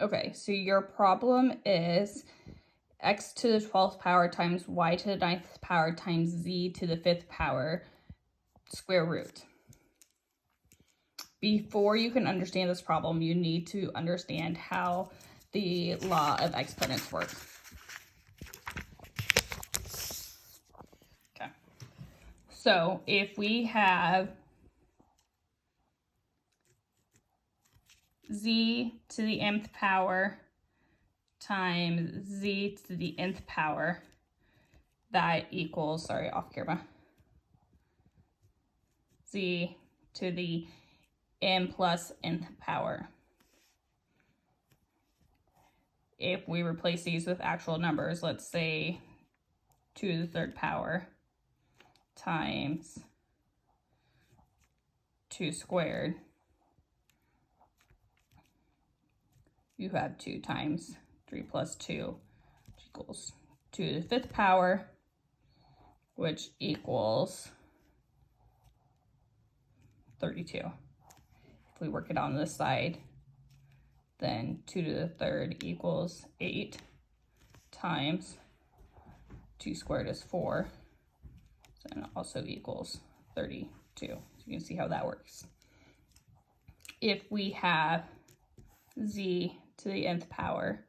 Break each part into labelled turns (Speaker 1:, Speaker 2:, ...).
Speaker 1: Okay, so your problem is x to the 12th power times y to the 9th power times z to the 5th power square root. Before you can understand this problem, you need to understand how the law of exponents works. Okay, so if we have z to the nth power times z to the nth power, that equals, sorry, off camera, z to the n plus nth power. If we replace these with actual numbers, let's say 2 to the 3rd power times 2 squared, you have 2 times 3 plus 2, which equals 2 to the 5th power, which equals 32. If we work it on this side, then 2 to the 3rd equals 8 times 2 squared is 4, and it also equals 32. So you can see how that works. If we have z to the nth power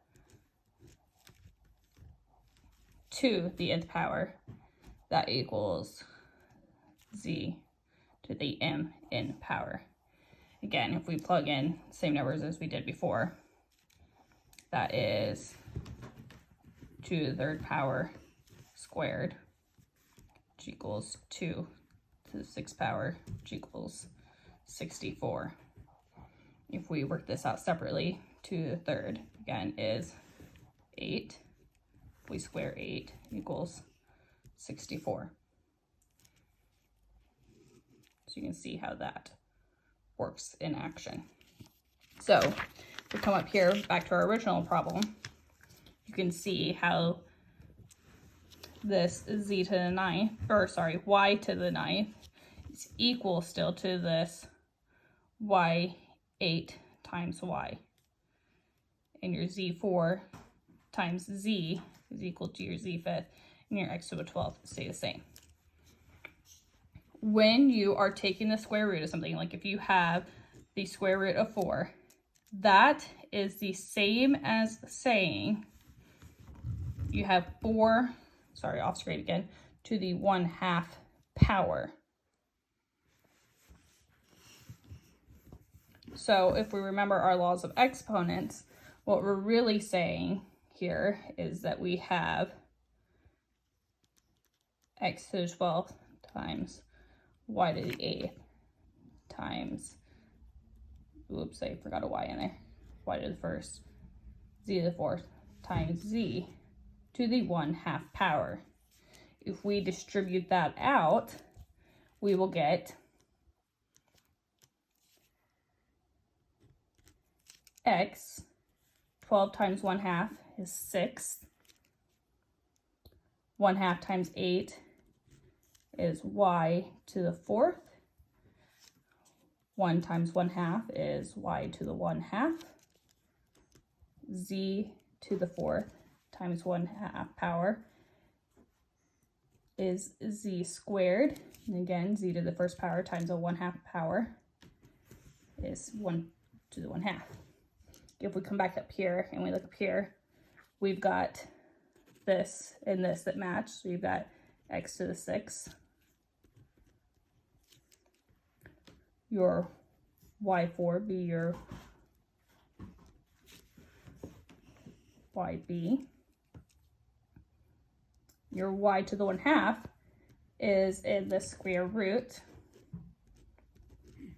Speaker 1: to the nth power, that equals z to the m n power. Again, if we plug in the same numbers as we did before, that is 2 to the 3rd power squared, which equals 2 to the 6th power, which equals 64. If we work this out separately, 2 to the 3rd, again, is 8. If we square 8, equals 64. So you can see how that works in action. So if we come up here, back to our original problem, you can see how this z to the 9th, or sorry, y to the 9th is equal still to this y8 times y. And your z4 times z is equal to your z5th, and your x to the 12th stay the same. When you are taking the square root of something, like if you have the square root of 4, that is the same as saying you have 4, sorry, off screen again, to the 1/2 power. So if we remember our laws of exponents, what we're really saying here is that we have x to the 12th times y to the 8th times, oops, I forgot a y in there, y to the 1st, z to the 4th times z to the 1/2 power. If we distribute that out, we will get x, 12 times 1/2 is 6. 1/2 times 8 is y to the 4th. 1 times 1/2 is y to the 1/2. Z to the 4th times 1/2 power is z squared. And again, z to the 1st power times a 1/2 power is 1 to the 1/2. If we come back up here and we look up here, we've got this and this that match. So you've got x to the 6. Your y4 be your yb. Your y to the 1/2 is in the square root,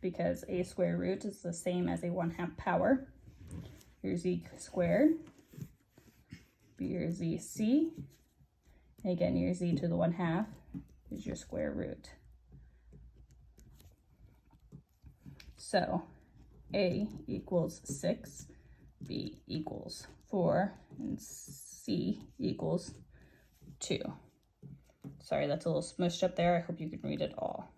Speaker 1: because a square root is the same as a 1/2 power. Your z squared be your zc. And again, your z to the 1/2 is your square root. So a equals 6, b equals 4, and c equals 2. Sorry, that's a little smushed up there. I hope you can read it all.